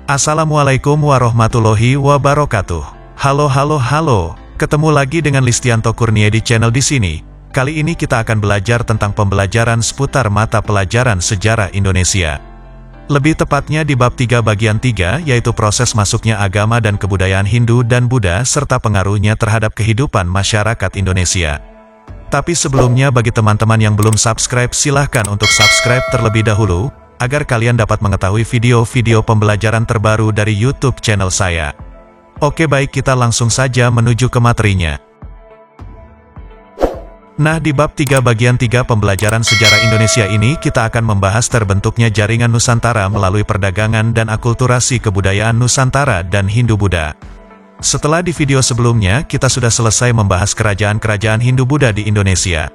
Assalamualaikum warahmatullahi wabarakatuh. Halo. Ketemu lagi dengan Listianto Kurnia di channel di sini. Kali ini kita akan belajar tentang pembelajaran seputar mata pelajaran sejarah Indonesia. Lebih tepatnya di bab 3 bagian 3, yaitu proses masuknya agama dan kebudayaan Hindu dan Buddha serta pengaruhnya terhadap kehidupan masyarakat Indonesia. Tapi sebelumnya, bagi teman-teman yang belum subscribe, silahkan untuk subscribe terlebih dahulu, agar kalian dapat mengetahui video-video pembelajaran terbaru dari YouTube channel saya. Oke, baik, kita langsung saja menuju ke materinya. Nah, di bab 3 bagian 3 pembelajaran sejarah Indonesia ini, kita akan membahas terbentuknya jaringan Nusantara melalui perdagangan dan akulturasi kebudayaan Nusantara dan Hindu-Buddha. Setelah di video sebelumnya, kita sudah selesai membahas kerajaan-kerajaan Hindu-Buddha di Indonesia.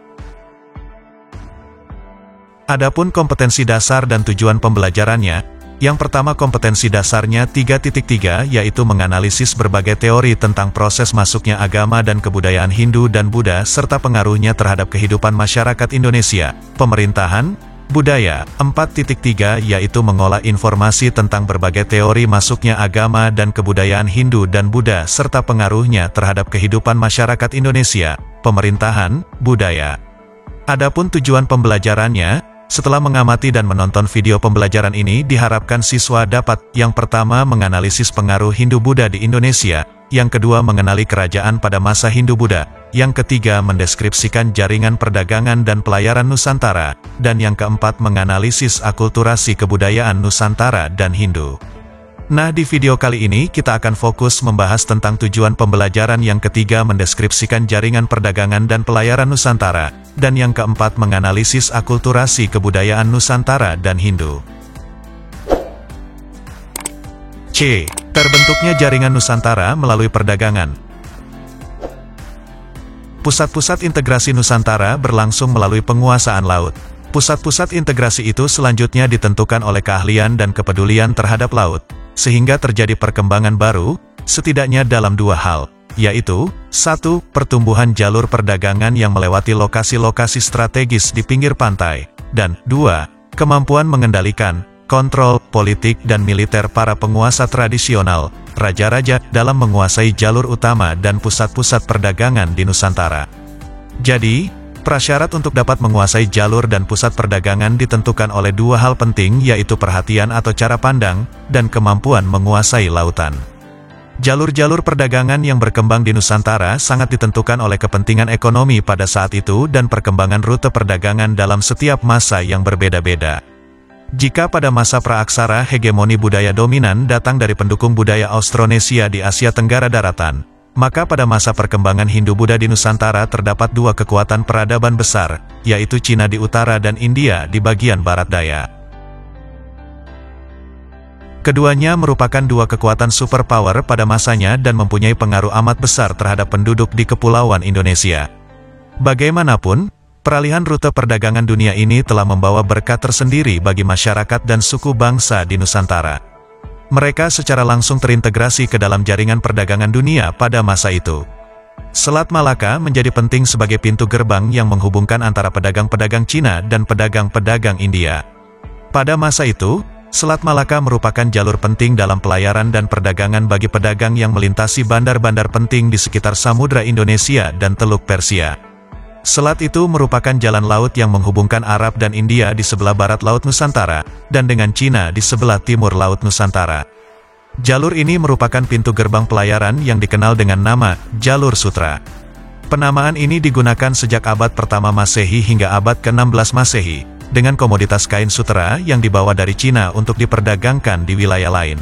Adapun kompetensi dasar dan tujuan pembelajarannya, yang pertama kompetensi dasarnya 3.3, yaitu menganalisis berbagai teori tentang proses masuknya agama dan kebudayaan Hindu dan Buddha serta pengaruhnya terhadap kehidupan masyarakat Indonesia, pemerintahan, budaya. 4.3, yaitu mengolah informasi tentang berbagai teori masuknya agama dan kebudayaan Hindu dan Buddha serta pengaruhnya terhadap kehidupan masyarakat Indonesia, pemerintahan, budaya. Adapun tujuan pembelajarannya, setelah mengamati dan menonton video pembelajaran ini, diharapkan siswa dapat, yang pertama menganalisis pengaruh Hindu-Buddha di Indonesia, yang kedua mengenali kerajaan pada masa Hindu-Buddha, yang ketiga mendeskripsikan jaringan perdagangan dan pelayaran Nusantara, dan yang keempat menganalisis akulturasi kebudayaan Nusantara dan Hindu. Nah, di video kali ini kita akan fokus membahas tentang tujuan pembelajaran, yang ketiga mendeskripsikan jaringan perdagangan dan pelayaran Nusantara, dan yang keempat menganalisis akulturasi kebudayaan Nusantara dan Hindu. C. Terbentuknya jaringan Nusantara melalui perdagangan. Pusat-pusat integrasi Nusantara berlangsung melalui penguasaan laut. Pusat-pusat integrasi itu selanjutnya ditentukan oleh keahlian dan kepedulian terhadap laut, sehingga terjadi perkembangan baru, setidaknya dalam dua hal, yaitu, 1. Pertumbuhan jalur perdagangan yang melewati lokasi-lokasi strategis di pinggir pantai, dan 2. Kemampuan mengendalikan, kontrol, politik dan militer para penguasa tradisional, raja-raja, dalam menguasai jalur utama dan pusat-pusat perdagangan di Nusantara. Jadi, prasyarat untuk dapat menguasai jalur dan pusat perdagangan ditentukan oleh dua hal penting, yaitu perhatian atau cara pandang, dan kemampuan menguasai lautan. Jalur-jalur perdagangan yang berkembang di Nusantara sangat ditentukan oleh kepentingan ekonomi pada saat itu dan perkembangan rute perdagangan dalam setiap masa yang berbeda-beda. Jika pada masa praaksara hegemoni budaya dominan datang dari pendukung budaya Austronesia di Asia Tenggara Daratan, maka pada masa perkembangan Hindu-Buddha di Nusantara terdapat dua kekuatan peradaban besar, yaitu Cina di utara dan India di bagian barat daya. Keduanya merupakan dua kekuatan superpower pada masanya dan mempunyai pengaruh amat besar terhadap penduduk di Kepulauan Indonesia. Bagaimanapun, peralihan rute perdagangan dunia ini telah membawa berkah tersendiri bagi masyarakat dan suku bangsa di Nusantara. Mereka secara langsung terintegrasi ke dalam jaringan perdagangan dunia pada masa itu. Selat Malaka menjadi penting sebagai pintu gerbang yang menghubungkan antara pedagang-pedagang Cina dan pedagang-pedagang India. Pada masa itu, Selat Malaka merupakan jalur penting dalam pelayaran dan perdagangan bagi pedagang yang melintasi bandar-bandar penting di sekitar Samudra Indonesia dan Teluk Persia. Selat itu merupakan jalan laut yang menghubungkan Arab dan India di sebelah barat Laut Nusantara, dan dengan Cina di sebelah timur Laut Nusantara. Jalur ini merupakan pintu gerbang pelayaran yang dikenal dengan nama Jalur Sutra. Penamaan ini digunakan sejak abad pertama Masehi hingga abad ke-16 Masehi, dengan komoditas kain sutera yang dibawa dari Cina untuk diperdagangkan di wilayah lain.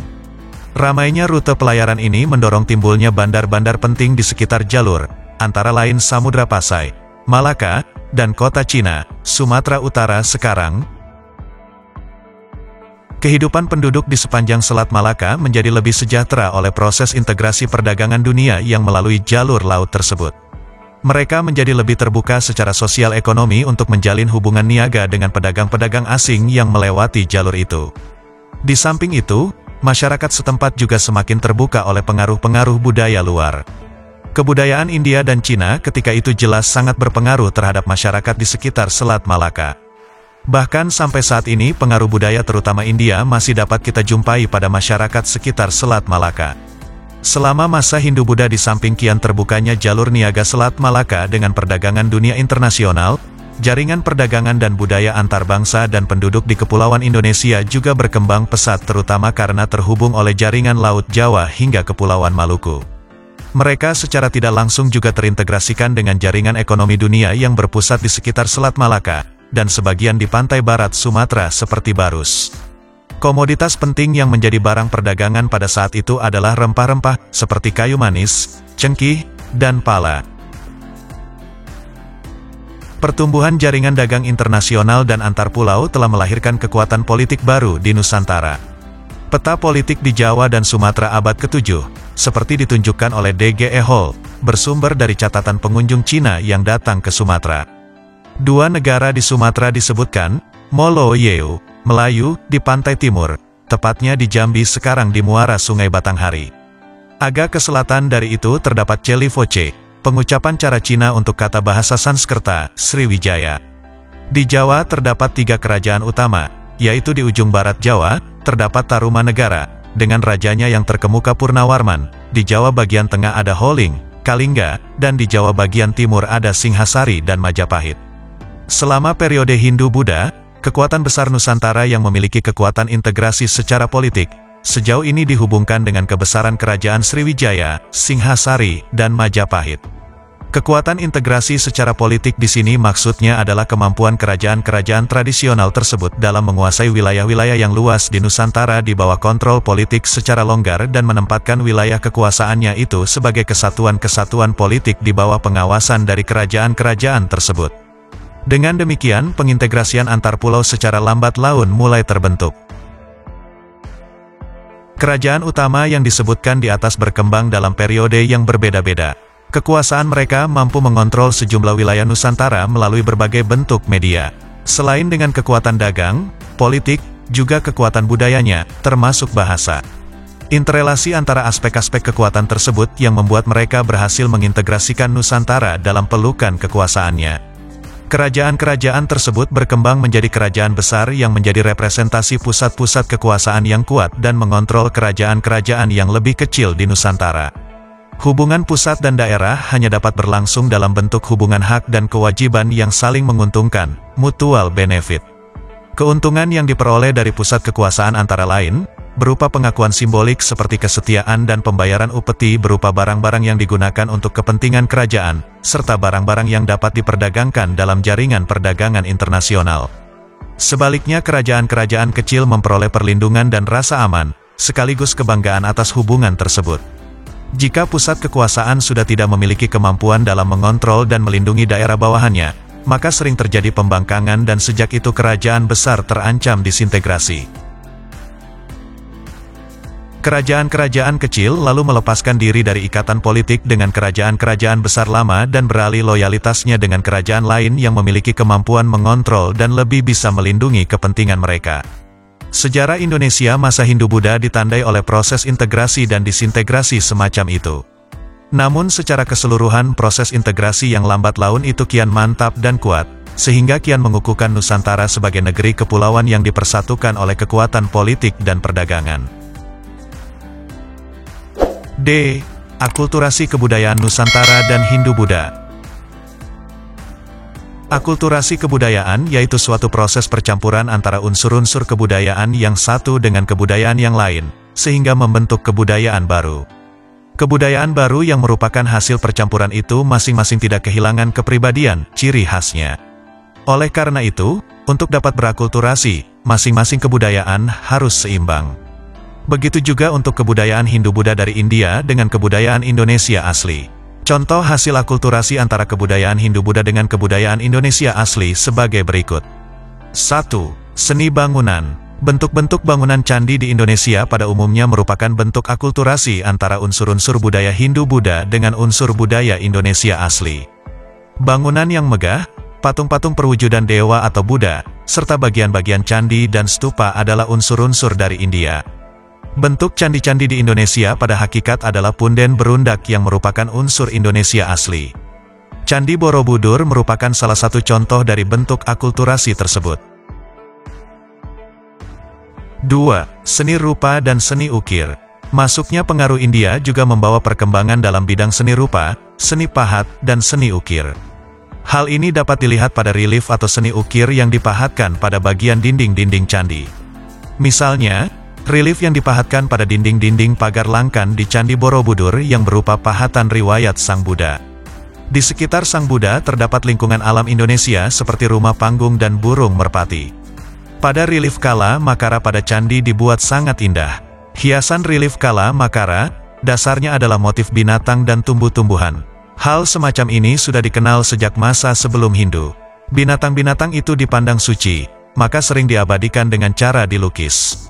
Ramainya rute pelayaran ini mendorong timbulnya bandar-bandar penting di sekitar jalur, antara lain Samudra Pasai, Malaka, dan kota Cina, Sumatera Utara sekarang. Kehidupan penduduk di sepanjang Selat Malaka menjadi lebih sejahtera oleh proses integrasi perdagangan dunia yang melalui jalur laut tersebut. Mereka menjadi lebih terbuka secara sosial ekonomi untuk menjalin hubungan niaga dengan pedagang-pedagang asing yang melewati jalur itu. Di samping itu, masyarakat setempat juga semakin terbuka oleh pengaruh-pengaruh budaya luar. Kebudayaan India dan Cina ketika itu jelas sangat berpengaruh terhadap masyarakat di sekitar Selat Malaka. Bahkan sampai saat ini pengaruh budaya terutama India masih dapat kita jumpai pada masyarakat sekitar Selat Malaka. Selama masa Hindu-Buddha di samping kian terbukanya jalur niaga Selat Malaka dengan perdagangan dunia internasional, jaringan perdagangan dan budaya antar bangsa dan penduduk di Kepulauan Indonesia juga berkembang pesat terutama karena terhubung oleh jaringan Laut Jawa hingga Kepulauan Maluku. Mereka secara tidak langsung juga terintegrasikan dengan jaringan ekonomi dunia yang berpusat di sekitar Selat Malaka, dan sebagian di pantai barat Sumatera seperti Barus. Komoditas penting yang menjadi barang perdagangan pada saat itu adalah rempah-rempah, seperti kayu manis, cengkih, dan pala. Pertumbuhan jaringan dagang internasional dan antar pulau telah melahirkan kekuatan politik baru di Nusantara. Peta politik di Jawa dan Sumatera abad ke-7, seperti ditunjukkan oleh D.G.E. Hall, bersumber dari catatan pengunjung Cina yang datang ke Sumatera. Dua negara di Sumatera disebutkan, Molo Yeu, Melayu, di pantai timur, tepatnya di Jambi sekarang di muara Sungai Batanghari. Agak ke selatan dari itu terdapat Celi Foce, pengucapan cara Cina untuk kata bahasa Sanskerta, Sriwijaya. Di Jawa terdapat 3 kerajaan utama, yaitu di ujung barat Jawa, terdapat Tarumanegara, dengan rajanya yang terkemuka Purnawarman, di Jawa bagian tengah ada Holing, Kalingga, dan di Jawa bagian timur ada Singhasari dan Majapahit. Selama periode Hindu-Buddha, kekuatan besar Nusantara yang memiliki kekuatan integrasi secara politik, sejauh ini dihubungkan dengan kebesaran kerajaan Sriwijaya, Singhasari, dan Majapahit. Kekuatan integrasi secara politik di sini maksudnya adalah kemampuan kerajaan-kerajaan tradisional tersebut dalam menguasai wilayah-wilayah yang luas di Nusantara di bawah kontrol politik secara longgar dan menempatkan wilayah kekuasaannya itu sebagai kesatuan-kesatuan politik di bawah pengawasan dari kerajaan-kerajaan tersebut. Dengan demikian, pengintegrasian antar pulau secara lambat laun mulai terbentuk. Kerajaan utama yang disebutkan di atas berkembang dalam periode yang berbeda-beda. Kekuasaan mereka mampu mengontrol sejumlah wilayah Nusantara melalui berbagai bentuk media. Selain dengan kekuatan dagang, politik, juga kekuatan budayanya, termasuk bahasa. Interelasi antara aspek-aspek kekuatan tersebut yang membuat mereka berhasil mengintegrasikan Nusantara dalam pelukan kekuasaannya. Kerajaan-kerajaan tersebut berkembang menjadi kerajaan besar yang menjadi representasi pusat-pusat kekuasaan yang kuat dan mengontrol kerajaan-kerajaan yang lebih kecil di Nusantara. Hubungan pusat dan daerah hanya dapat berlangsung dalam bentuk hubungan hak dan kewajiban yang saling menguntungkan, mutual benefit. Keuntungan yang diperoleh dari pusat kekuasaan antara lain, berupa pengakuan simbolik seperti kesetiaan dan pembayaran upeti berupa barang-barang yang digunakan untuk kepentingan kerajaan, serta barang-barang yang dapat diperdagangkan dalam jaringan perdagangan internasional. Sebaliknya kerajaan-kerajaan kecil memperoleh perlindungan dan rasa aman, sekaligus kebanggaan atas hubungan tersebut. Jika pusat kekuasaan sudah tidak memiliki kemampuan dalam mengontrol dan melindungi daerah bawahannya, maka sering terjadi pembangkangan dan sejak itu kerajaan besar terancam disintegrasi. Kerajaan-kerajaan kecil lalu melepaskan diri dari ikatan politik dengan kerajaan-kerajaan besar lama dan beralih loyalitasnya dengan kerajaan lain yang memiliki kemampuan mengontrol dan lebih bisa melindungi kepentingan mereka. Sejarah Indonesia masa Hindu-Buddha ditandai oleh proses integrasi dan disintegrasi semacam itu. Namun secara keseluruhan proses integrasi yang lambat laun itu kian mantap dan kuat, sehingga kian mengukuhkan Nusantara sebagai negeri kepulauan yang dipersatukan oleh kekuatan politik dan perdagangan. D. Akulturasi kebudayaan Nusantara dan Hindu-Buddha. Akulturasi kebudayaan yaitu suatu proses percampuran antara unsur-unsur kebudayaan yang satu dengan kebudayaan yang lain, sehingga membentuk kebudayaan baru. Kebudayaan baru yang merupakan hasil percampuran itu masing-masing tidak kehilangan kepribadian, ciri khasnya. Oleh karena itu, untuk dapat berakulturasi, masing-masing kebudayaan harus seimbang. Begitu juga untuk kebudayaan Hindu-Buddha dari India dengan kebudayaan Indonesia asli. Contoh hasil akulturasi antara kebudayaan Hindu-Buddha dengan kebudayaan Indonesia asli sebagai berikut. 1. Seni bangunan. Bentuk-bentuk bangunan candi di Indonesia pada umumnya merupakan bentuk akulturasi antara unsur-unsur budaya Hindu-Buddha dengan unsur budaya Indonesia asli. Bangunan yang megah, patung-patung perwujudan dewa atau Buddha, serta bagian-bagian candi dan stupa adalah unsur-unsur dari India. Bentuk candi-candi di Indonesia pada hakikat adalah punden berundak yang merupakan unsur Indonesia asli. Candi Borobudur merupakan salah satu contoh dari bentuk akulturasi tersebut. 2. Seni rupa dan seni ukir. Masuknya pengaruh India juga membawa perkembangan dalam bidang seni rupa, seni pahat, dan seni ukir. Hal ini dapat dilihat pada relief atau seni ukir yang dipahatkan pada bagian dinding-dinding candi. Misalnya, relief yang dipahatkan pada dinding-dinding pagar langkan di Candi Borobudur yang berupa pahatan riwayat Sang Buddha. Di sekitar Sang Buddha terdapat lingkungan alam Indonesia seperti rumah panggung dan burung merpati. Pada relief Kala Makara pada candi dibuat sangat indah. Hiasan relief Kala Makara, dasarnya adalah motif binatang dan tumbuh-tumbuhan. Hal semacam ini sudah dikenal sejak masa sebelum Hindu. Binatang-binatang itu dipandang suci, maka sering diabadikan dengan cara dilukis.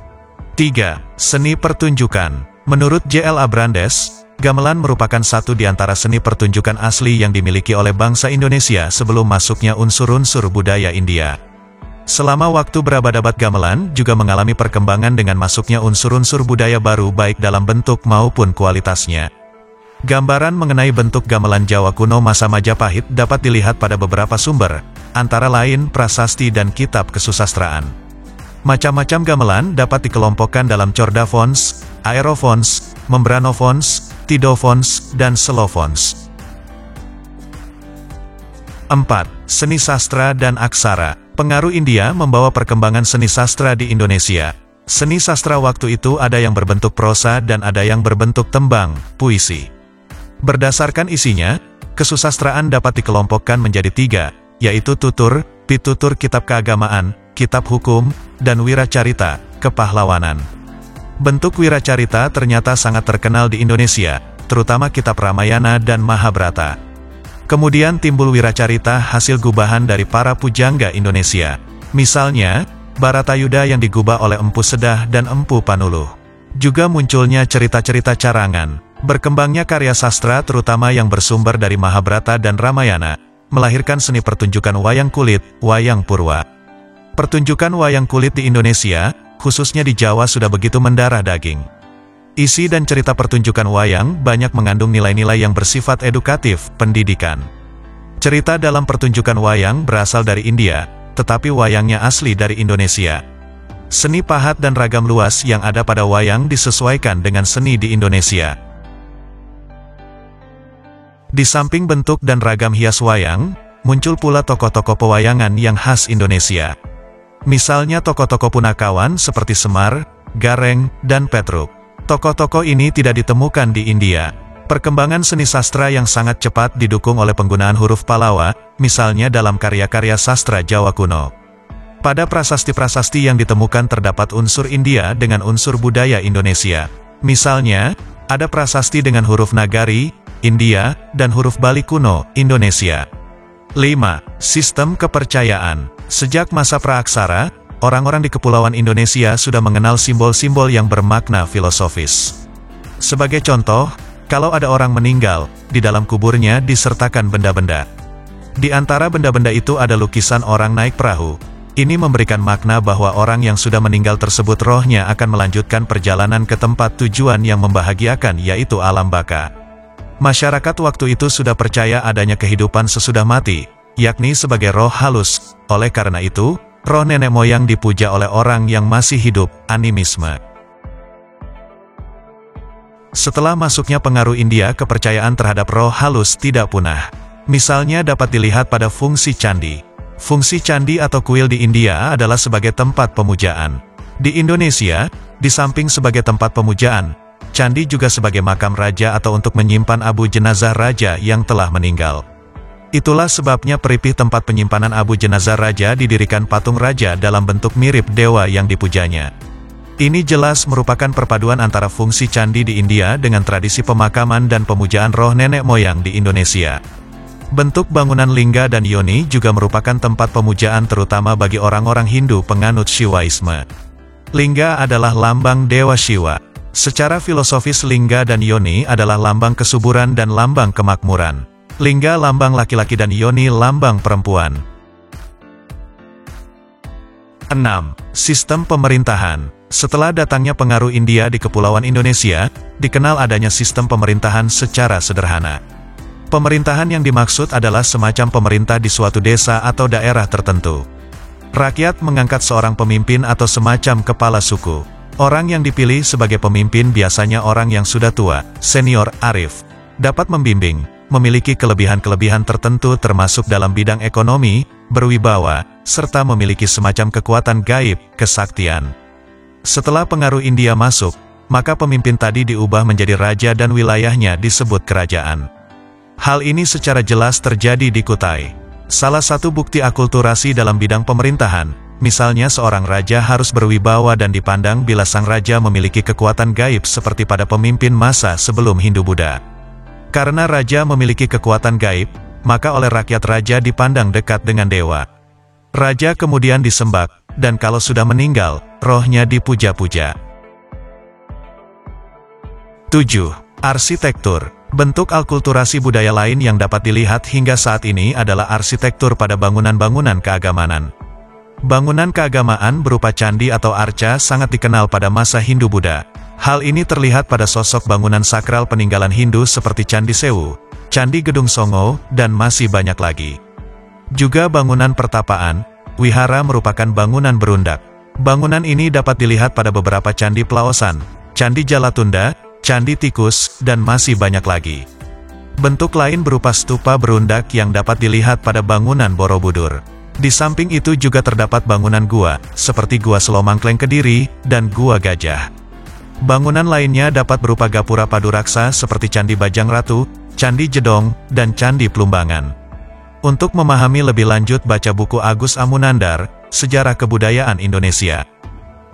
3. Seni pertunjukan. Menurut J.L. Abrandes, gamelan merupakan satu di antara seni pertunjukan asli yang dimiliki oleh bangsa Indonesia sebelum masuknya unsur-unsur budaya India. Selama waktu berabad-abad gamelan juga mengalami perkembangan dengan masuknya unsur-unsur budaya baru baik dalam bentuk maupun kualitasnya. Gambaran mengenai bentuk gamelan Jawa kuno masa Majapahit dapat dilihat pada beberapa sumber, antara lain prasasti dan kitab kesusastraan. Macam-macam gamelan dapat dikelompokkan dalam chordafons, aerofons, membranofons, tidofons, dan selofons. 4. Seni sastra dan aksara. Pengaruh India membawa perkembangan seni sastra di Indonesia. Seni sastra waktu itu ada yang berbentuk prosa dan ada yang berbentuk tembang, puisi. Berdasarkan isinya, kesusastraan dapat dikelompokkan menjadi 3, yaitu tutur, pitutur kitab keagamaan, kitab hukum, dan wiracarita, kepahlawanan. Bentuk wiracarita ternyata sangat terkenal di Indonesia, terutama kitab Ramayana dan Mahabharata. Kemudian timbul wiracarita hasil gubahan dari para pujangga Indonesia. Misalnya, Baratayuda yang digubah oleh Empu Sedah dan Empu Panuluh. Juga munculnya cerita-cerita carangan. Berkembangnya karya sastra terutama yang bersumber dari Mahabharata dan Ramayana, melahirkan seni pertunjukan wayang kulit, wayang purwa. Pertunjukan wayang kulit di Indonesia, khususnya di Jawa sudah begitu mendarah daging. Isi dan cerita pertunjukan wayang banyak mengandung nilai-nilai yang bersifat edukatif, pendidikan. Cerita dalam pertunjukan wayang berasal dari India, tetapi wayangnya asli dari Indonesia. Seni pahat dan ragam luas yang ada pada wayang disesuaikan dengan seni di Indonesia. Di samping bentuk dan ragam hias wayang, muncul pula tokoh-tokoh pewayangan yang khas Indonesia. Misalnya tokoh-tokoh punakawan seperti Semar, Gareng, dan Petruk. Tokoh-tokoh ini tidak ditemukan di India. Perkembangan seni sastra yang sangat cepat didukung oleh penggunaan huruf Palawa, misalnya dalam karya-karya sastra Jawa kuno. Pada prasasti-prasasti yang ditemukan terdapat unsur India dengan unsur budaya Indonesia. Misalnya, ada prasasti dengan huruf Nagari, India, dan huruf Bali kuno, Indonesia. 5. Sistem kepercayaan. Sejak masa praaksara, orang-orang di Kepulauan Indonesia sudah mengenal simbol-simbol yang bermakna filosofis. Sebagai contoh, kalau ada orang meninggal, di dalam kuburnya disertakan benda-benda. Di antara benda-benda itu ada lukisan orang naik perahu. Ini memberikan makna bahwa orang yang sudah meninggal tersebut rohnya akan melanjutkan perjalanan ke tempat tujuan yang membahagiakan yaitu alam baka. Masyarakat waktu itu sudah percaya adanya kehidupan sesudah mati, yakni sebagai roh halus. Oleh karena itu, roh nenek moyang dipuja oleh orang yang masih hidup, animisme. Setelah masuknya pengaruh India, kepercayaan terhadap roh halus tidak punah. Misalnya dapat dilihat pada fungsi candi. Fungsi candi atau kuil di India adalah sebagai tempat pemujaan. Di Indonesia, di samping sebagai tempat pemujaan, candi juga sebagai makam raja atau untuk menyimpan abu jenazah raja yang telah meninggal. Itulah sebabnya peripih tempat penyimpanan abu jenazah raja didirikan patung raja dalam bentuk mirip dewa yang dipujanya. Ini jelas merupakan perpaduan antara fungsi candi di India dengan tradisi pemakaman dan pemujaan roh nenek moyang di Indonesia. Bentuk bangunan lingga dan yoni juga merupakan tempat pemujaan terutama bagi orang-orang Hindu penganut Shivaisme. Lingga adalah lambang dewa Shiva. Secara filosofis lingga dan yoni adalah lambang kesuburan dan lambang kemakmuran. Lingga lambang laki-laki dan yoni lambang perempuan. 6. Sistem pemerintahan. Setelah datangnya pengaruh India di Kepulauan Indonesia, dikenal adanya sistem pemerintahan secara sederhana. Pemerintahan yang dimaksud adalah semacam pemerintah di suatu desa atau daerah tertentu. Rakyat mengangkat seorang pemimpin atau semacam kepala suku. Orang yang dipilih sebagai pemimpin biasanya orang yang sudah tua, senior, arif, dapat membimbing, memiliki kelebihan-kelebihan tertentu termasuk dalam bidang ekonomi, berwibawa, serta memiliki semacam kekuatan gaib, kesaktian. Setelah pengaruh India masuk, maka pemimpin tadi diubah menjadi raja dan wilayahnya disebut kerajaan. Hal ini secara jelas terjadi di Kutai. Salah satu bukti akulturasi dalam bidang pemerintahan, misalnya seorang raja harus berwibawa dan dipandang bila sang raja memiliki kekuatan gaib seperti pada pemimpin masa sebelum Hindu-Buddha. Karena raja memiliki kekuatan gaib, maka oleh rakyat raja dipandang dekat dengan dewa. Raja kemudian disembah, dan kalau sudah meninggal, rohnya dipuja-puja. 7. Arsitektur. Bentuk akulturasi budaya lain yang dapat dilihat hingga saat ini adalah arsitektur pada bangunan-bangunan keagamaan. Bangunan keagamaan berupa candi atau arca sangat dikenal pada masa Hindu-Buddha. Hal ini terlihat pada sosok bangunan sakral peninggalan Hindu seperti Candi Sewu, Candi Gedung Songo, dan masih banyak lagi. Juga bangunan pertapaan, wihara merupakan bangunan berundak. Bangunan ini dapat dilihat pada beberapa candi Pelaosan, Candi Jalatunda, Candi Tikus, dan masih banyak lagi. Bentuk lain berupa stupa berundak yang dapat dilihat pada bangunan Borobudur. Di samping itu juga terdapat bangunan gua, seperti Gua Selomangkleng Kediri, dan Gua Gajah. Bangunan lainnya dapat berupa gapura paduraksa seperti Candi Bajang Ratu, Candi Jedong, dan Candi Plumbangan. Untuk memahami lebih lanjut baca buku Agus Amunandar, Sejarah Kebudayaan Indonesia.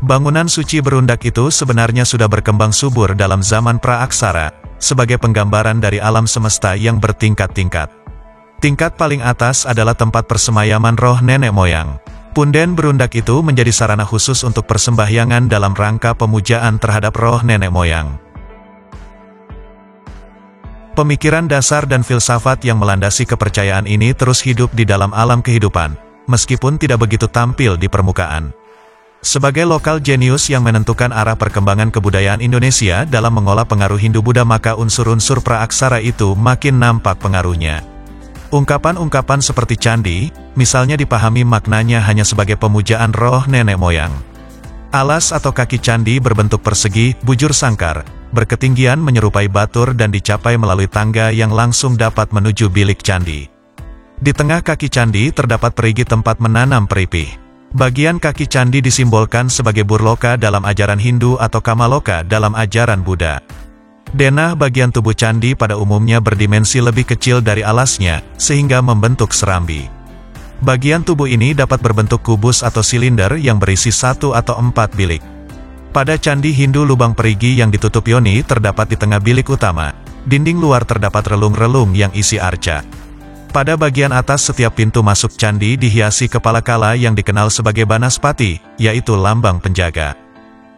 Bangunan suci berundak itu sebenarnya sudah berkembang subur dalam zaman praaksara, sebagai penggambaran dari alam semesta yang bertingkat-tingkat. Tingkat paling atas adalah tempat persemayaman roh nenek moyang. Punden berundak itu menjadi sarana khusus untuk persembahyangan dalam rangka pemujaan terhadap roh nenek moyang. Pemikiran dasar dan filsafat yang melandasi kepercayaan ini terus hidup di dalam alam kehidupan, meskipun tidak begitu tampil di permukaan. Sebagai lokal jenius yang menentukan arah perkembangan kebudayaan Indonesia dalam mengolah pengaruh Hindu-Buddha, maka unsur-unsur praaksara itu makin nampak pengaruhnya. Ungkapan-ungkapan seperti candi, misalnya dipahami maknanya hanya sebagai pemujaan roh nenek moyang. Alas atau kaki candi berbentuk persegi, bujur sangkar, berketinggian menyerupai batur dan dicapai melalui tangga yang langsung dapat menuju bilik candi. Di tengah kaki candi terdapat perigi tempat menanam peripih. Bagian kaki candi disimbolkan sebagai burloka dalam ajaran Hindu atau kamaloka dalam ajaran Buddha. Denah bagian tubuh candi pada umumnya berdimensi lebih kecil dari alasnya, sehingga membentuk serambi. Bagian tubuh ini dapat berbentuk kubus atau silinder yang berisi 1 atau 4 bilik. Pada candi Hindu, lubang perigi yang ditutup yoni terdapat di tengah bilik utama. Dinding luar terdapat relung-relung yang isi arca. Pada bagian atas setiap pintu masuk candi dihiasi kepala kala yang dikenal sebagai Banaspati, yaitu lambang penjaga.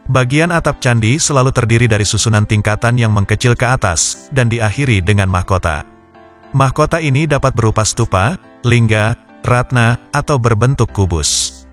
Bagian atap candi selalu terdiri dari susunan tingkatan yang mengkecil ke atas, dan diakhiri dengan mahkota. Mahkota ini dapat berupa stupa, lingga, ratna, atau berbentuk kubus.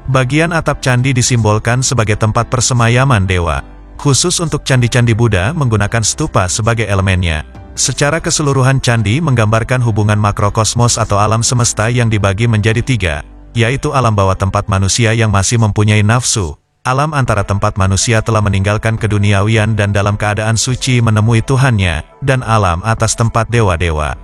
Bagian atap candi disimbolkan sebagai tempat persemayaman dewa. Khusus untuk candi-candi Buddha menggunakan stupa sebagai elemennya. Secara keseluruhan candi menggambarkan hubungan makrokosmos atau alam semesta yang dibagi menjadi 3, yaitu alam bawah tempat manusia yang masih mempunyai nafsu, alam antara tempat manusia telah meninggalkan keduniawian dan dalam keadaan suci menemui Tuhannya, dan alam atas tempat dewa-dewa.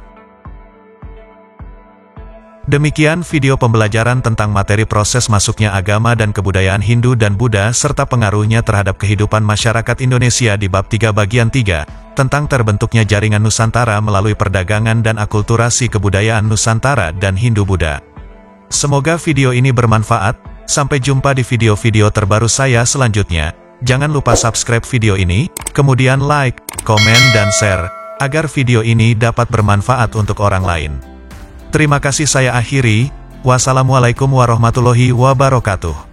Demikian video pembelajaran tentang materi proses masuknya agama dan kebudayaan Hindu dan Buddha serta pengaruhnya terhadap kehidupan masyarakat Indonesia di bab 3 bagian 3, tentang terbentuknya jaringan Nusantara melalui perdagangan dan akulturasi kebudayaan Nusantara dan Hindu-Buddha. Semoga video ini bermanfaat. Sampai jumpa di video-video terbaru saya selanjutnya. Jangan lupa subscribe video ini, kemudian like, komen dan share, agar video ini dapat bermanfaat untuk orang lain. Terima kasih, saya akhiri. Wassalamualaikum warahmatullahi wabarakatuh.